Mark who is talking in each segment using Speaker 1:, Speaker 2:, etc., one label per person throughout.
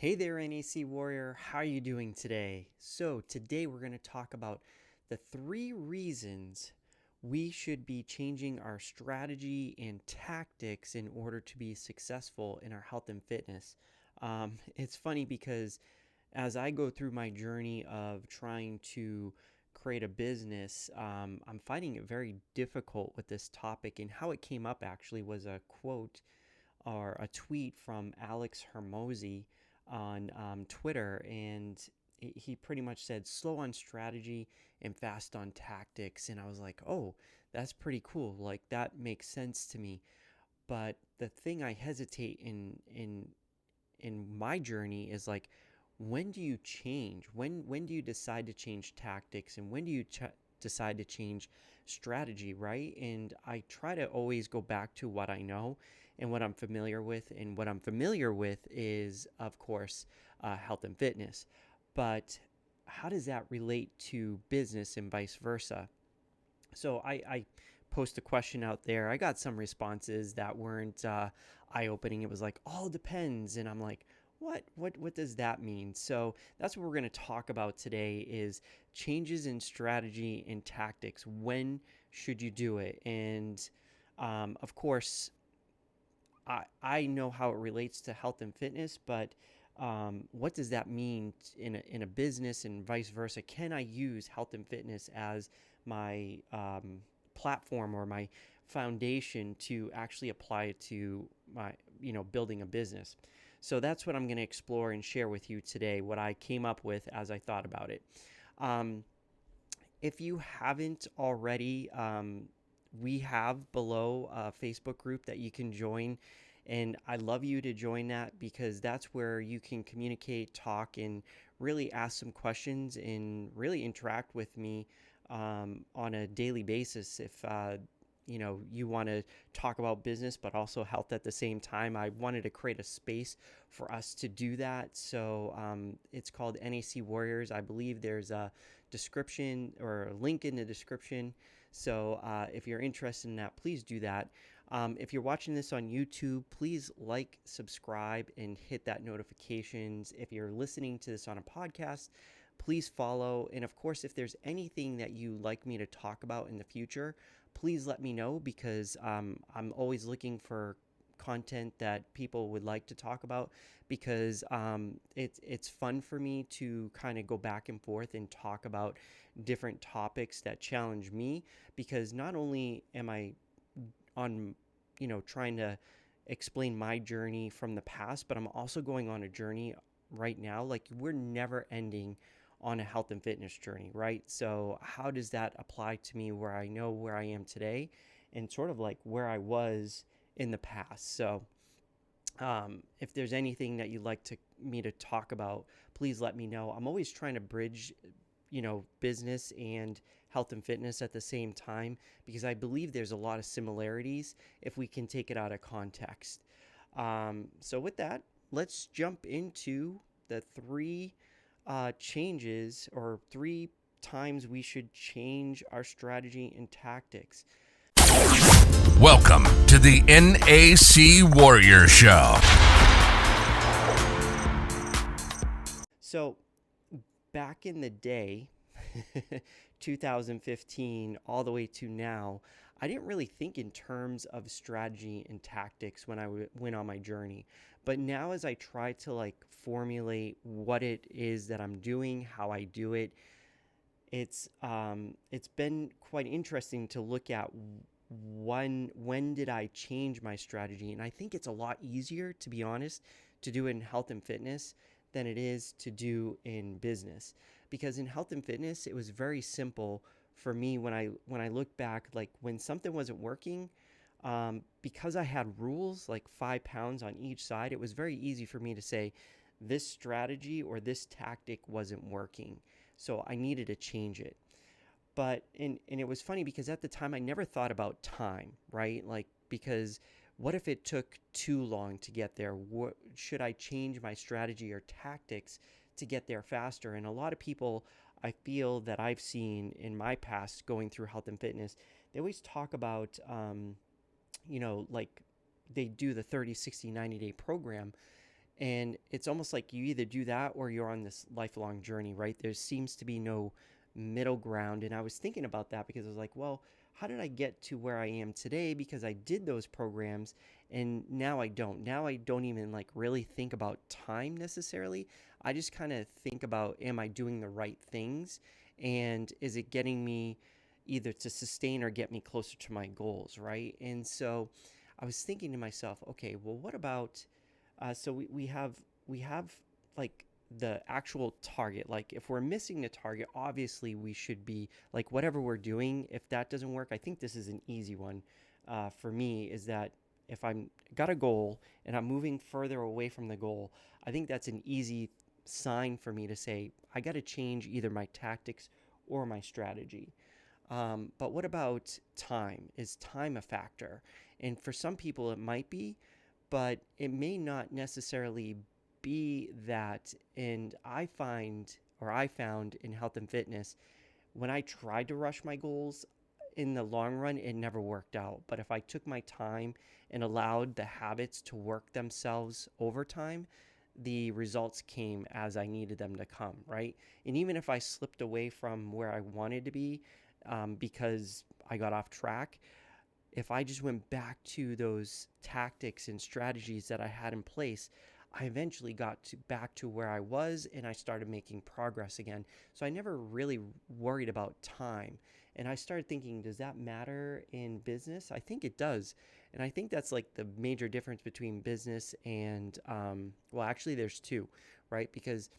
Speaker 1: Hey there, NAC Warrior. How are you doing today? So, today we're going to talk about the 3 reasons we should be changing our strategy and tactics in order to be successful in our health and fitness. It's funny because as I go through my journey of trying to create a business, I'm finding it very difficult with this topic. And how it came up actually was a quote or a tweet from Alex Hermosi on Twitter, and he pretty much said slow on strategy and fast on tactics. And I was like, oh, that's pretty cool. Like, that makes sense to me. But the thing I hesitate in my journey is like, when do you change? When do you decide to change tactics, and when do you decide to change strategy, right? And I try to always go back to what I know and what I'm familiar with. And what I'm familiar with is, of course, health and fitness. But how does that relate to business and vice versa? So I post a question out there. I got some responses that weren't eye-opening. It was like, all depends. And I'm like, what does that mean? So that's what we're going to talk about today is changes in strategy and tactics. When should you do it? And of course, I know how it relates to health and fitness, but what does that mean in a business and vice versa? Can I use health and fitness as my platform or my foundation to actually apply it to my, building a business? So that's what I'm going to explore and share with you today, what I came up with as I thought about it. Um, if you haven't already, we have below a Facebook group that you can join. And I'd love you to join that because that's where you can communicate, talk, and really ask some questions and really interact with me on a daily basis. If you want to talk about business but also health at the same time, I wanted to create a space for us to do that. So it's called NAC Warriors. I believe there's a description or a link in the description. So if you're interested in that, please do that. If you're watching this on YouTube, please like, subscribe, and hit that notifications. If you're listening to this on a podcast, please follow. And of course, if there's anything that you like me to talk about in the future, please let me know because I'm always looking for content that people would like to talk about because it's fun for me to kind of go back and forth and talk about different topics that challenge me, because not only am I on trying to explain my journey from the past, but I'm also going on a journey right now. Like, we're never ending on a health and fitness journey, right? So how does that apply to me where I know where I am today and sort of like where I was in the past? So if there's anything that you'd like me to talk about, please let me know. I'm always trying to bridge business and health and fitness at the same time because I believe there's a lot of similarities if we can take it out of context. So with that, let's jump into the 3 changes or 3 times we should change our strategy and tactics.
Speaker 2: Welcome to the NAC Warrior Show.
Speaker 1: So back in the day, 2015 all the way to now, I didn't really think in terms of strategy and tactics when I went on my journey. But now as I try to formulate what it is that I'm doing, how I do it, it's been quite interesting to look at when did I change my strategy. And I think it's a lot easier, to be honest, to do it in health and fitness than it is to do in business. Because in health and fitness, it was very simple for me when I look back, like when something wasn't working, because I had rules like 5 pounds on each side, it was very easy for me to say this strategy or this tactic wasn't working. So I needed to change it. But and it was funny because at the time I never thought about time, right? Like, because what if it took too long to get there? Should I change my strategy or tactics to get there faster? And a lot of people I feel that I've seen in my past going through health and fitness, they always talk about, like they do the 30, 60, 90-day program. And it's almost like you either do that or you're on this lifelong journey, right? There seems to be no middle ground. And I was thinking about that because I was like, well, how did I get to where I am today? Because I did those programs and now I don't. Now I don't even like really think about time necessarily. I just kind of think about, am I doing the right things? And is it getting me either to sustain or get me closer to my goals, right? And so I was thinking to myself, okay, well, what about so we have like the actual target. Like if we're missing the target, obviously we should be like whatever we're doing. If that doesn't work, I think this is an easy one for me. Is that if I'm got a goal and I'm moving further away from the goal, I think that's an easy sign for me to say I got to change either my tactics or my strategy. But what about time? Is time a factor? And for some people, it might be, but it may not necessarily be that. And I found in health and fitness, when I tried to rush my goals in the long run, it never worked out. But if I took my time and allowed the habits to work themselves over time, the results came as I needed them to come, right? And even if I slipped away from where I wanted to be because I got off track, if I just went back to those tactics and strategies that I had in place, I eventually got back to where I was and I started making progress again. So I never really worried about time. And I started thinking, does that matter in business? I think it does. And I think that's like the major difference between business and, well, actually, there's two, right? Because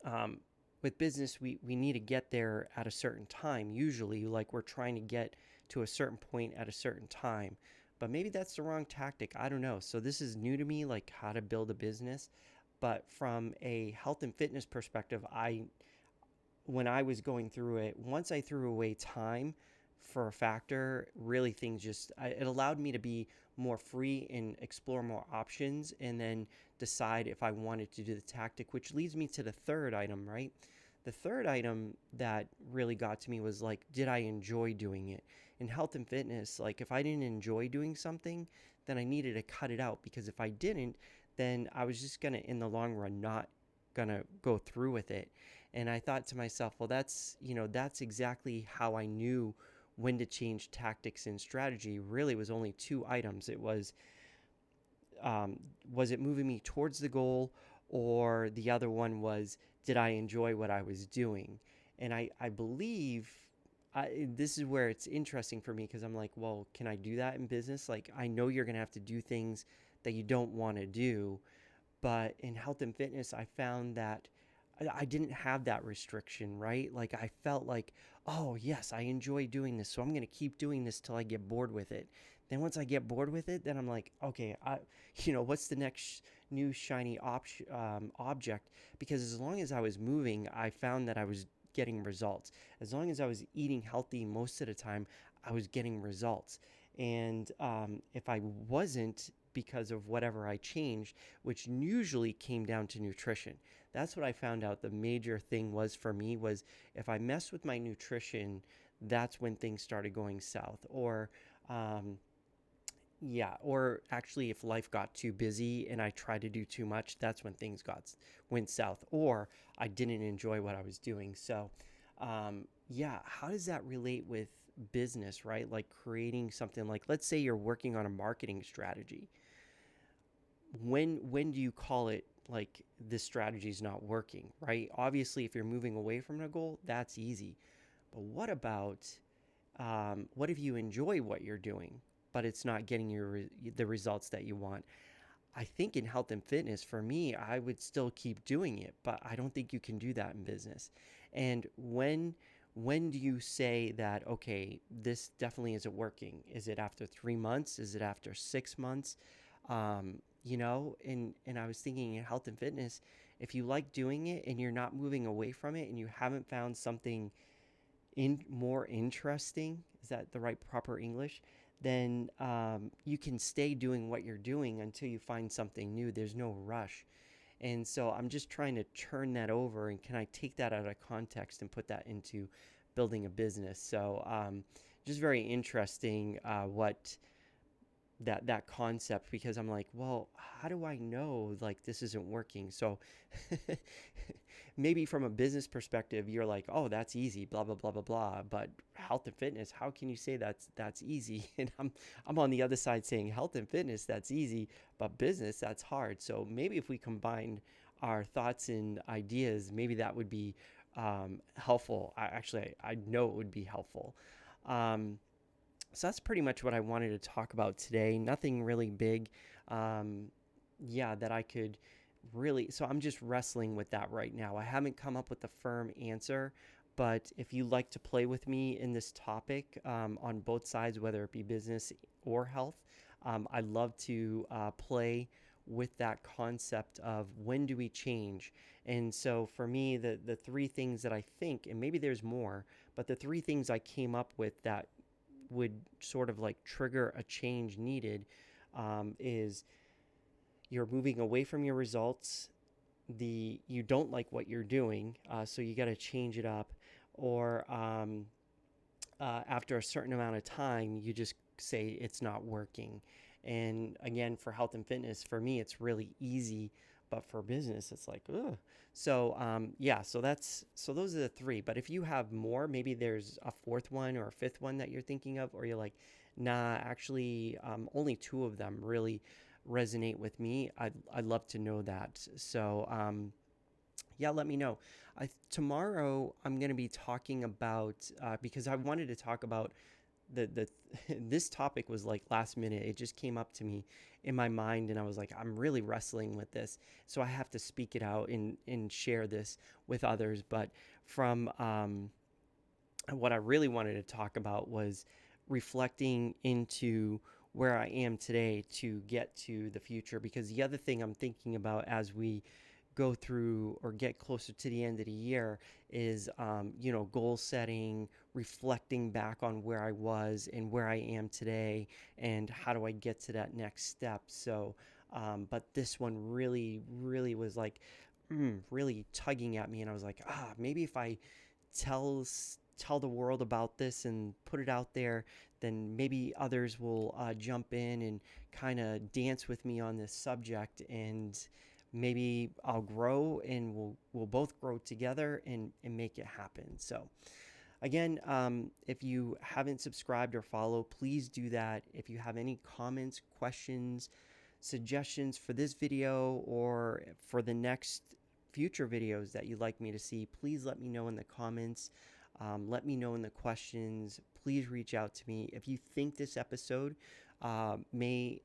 Speaker 1: um, with business, we need to get there at a certain time. Usually, like we're trying to get to a certain point at a certain time. But maybe that's the wrong tactic. I don't know. So this is new to me, like how to build a business. But from a health and fitness perspective, when I was going through it, once I threw away time for a factor, really things it allowed me to be more free and explore more options and then decide if I wanted to do the tactic, which leads me to the third item, right? The third item that really got to me was like, did I enjoy doing it? In health and fitness, like if I didn't enjoy doing something, then I needed to cut it out because if I didn't, then I was just going to, in the long run, not going to go through with it. And I thought to myself, well, that's exactly how I knew when to change tactics and strategy. Really was only two items. It was it moving me towards the goal, or the other one was, did I enjoy what I was doing? And I believe this is where it's interesting for me because I'm like, well, can I do that in business? Like, I know you're going to have to do things that you don't want to do. But in health and fitness, I found that I didn't have that restriction, right? Like I felt like, oh, yes, I enjoy doing this. So I'm going to keep doing this till I get bored with it. Then once I get bored with it, then I'm like, okay, what's the next new shiny object? Because as long as I was moving, I found that I was getting results. As long as I was eating healthy most of the time, I was getting results. And if I wasn't, because of whatever I changed, which usually came down to nutrition. That's what I found out the major thing was for me was if I messed with my nutrition, that's when things started going south. Or actually if life got too busy and I tried to do too much, that's when things went south, or I didn't enjoy what I was doing. So how does that relate with business, right? Like creating something, like let's say you're working on a marketing strategy. When do you call it like this strategy is not working, right? Obviously, if you're moving away from a goal, that's easy. But what if you enjoy what you're doing, but it's not getting the results that you want? I think in health and fitness, for me, I would still keep doing it, but I don't think you can do that in business. And when do you say that, okay, this definitely isn't working? Is it after 3 months? Is it after 6 months? And I was thinking in health and fitness, if you like doing it and you're not moving away from it and you haven't found something more interesting, is that the right proper English? Then you can stay doing what you're doing until you find something new. There's no rush. And so I'm just trying to turn that over, and can I take that out of context and put that into building a business? So just very interesting what that concept, because I'm like, well, how do I know like this isn't working? So maybe from a business perspective, you're like, oh, that's easy, blah blah blah blah blah. But health and fitness, how can you say that's easy? And I'm on the other side saying health and fitness, that's easy, but business, that's hard. So maybe if we combine our thoughts and ideas, maybe that would be helpful. I know it would be helpful. Um, so that's pretty much what I wanted to talk about today. Nothing really big. Um, yeah, that I could really. So I'm just wrestling with that right now. I haven't come up with a firm answer, but if you like to play with me in this topic on both sides, whether it be business or health, I'd love to play with that concept of when do we change. And so for me, the three things that I think, and maybe there's more, but the three things I came up with that would sort of like trigger a change needed is you're moving away from your results, you don't like what you're doing, so you got to change it up, or after a certain amount of time you just say it's not working. And again, for health and fitness, for me it's really easy, but for business it's like, ugh. So yeah, so those are the three. But if you have more, maybe there's a fourth one or a fifth one that you're thinking of, or you're like, nah, actually only two of them really resonate with me, I'd love to know that. So yeah, let me know. Tomorrow I'm going to be talking about because I wanted to talk about the this topic was like last minute. It just came up to me in my mind, and I was like, I'm really wrestling with this, so I have to speak it out and share this with others. But from what I really wanted to talk about was reflecting into where I am today to get to the future. Because the other thing I'm thinking about as we go through or get closer to the end of the year is, goal setting, reflecting back on where I was and where I am today, and how do I get to that next step. So, but this one really, really was like, really tugging at me, and I was like, maybe if I tell tell the world about this and put it out there, then maybe others will jump in and kind of dance with me on this subject, and maybe I'll grow, and we'll both grow together and make it happen. So again, if you haven't subscribed or follow, please do that. If you have any comments, questions, suggestions for this video or for the next future videos that you'd like me to see, please let me know in the comments. Let me know in the questions. Please reach out to me. If you think this episode may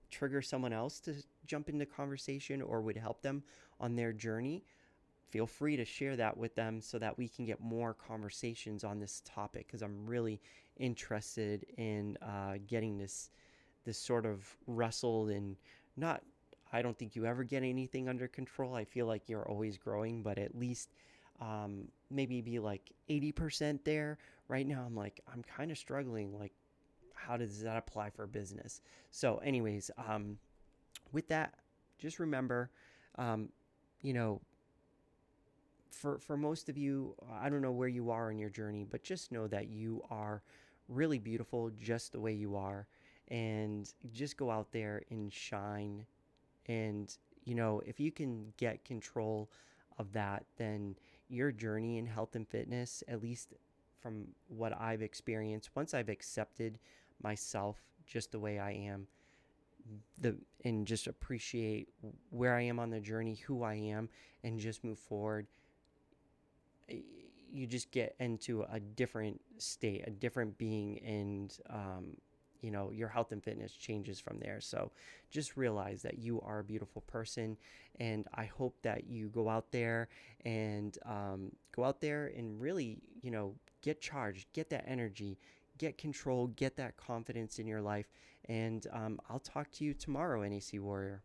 Speaker 1: trigger someone else to jump into conversation or would help them on their journey, feel free to share that with them so that we can get more conversations on this topic, because I'm really interested in getting this sort of wrestled and not. I don't think you ever get anything under control. I feel like you're always growing, but at least maybe be like 80% there. Right now, I'm kind of struggling. Like, how does that apply for business? So, anyways, with that, just remember, um, you know, for most of you, I don't know where you are in your journey, but just know that you are really beautiful just the way you are, and just go out there and shine. And, if you can get control of that, then your journey in health and fitness, at least from what I've experienced, once I've accepted myself just the way I am, and just appreciate where I am on the journey, who I am, and just move forward, you just get into a different state, a different being, and your health and fitness changes from there. So just realize that you are a beautiful person, and I hope that you go out there and really, get charged, get that energy, get control, get that confidence in your life. And I'll talk to you tomorrow, NAC Warrior.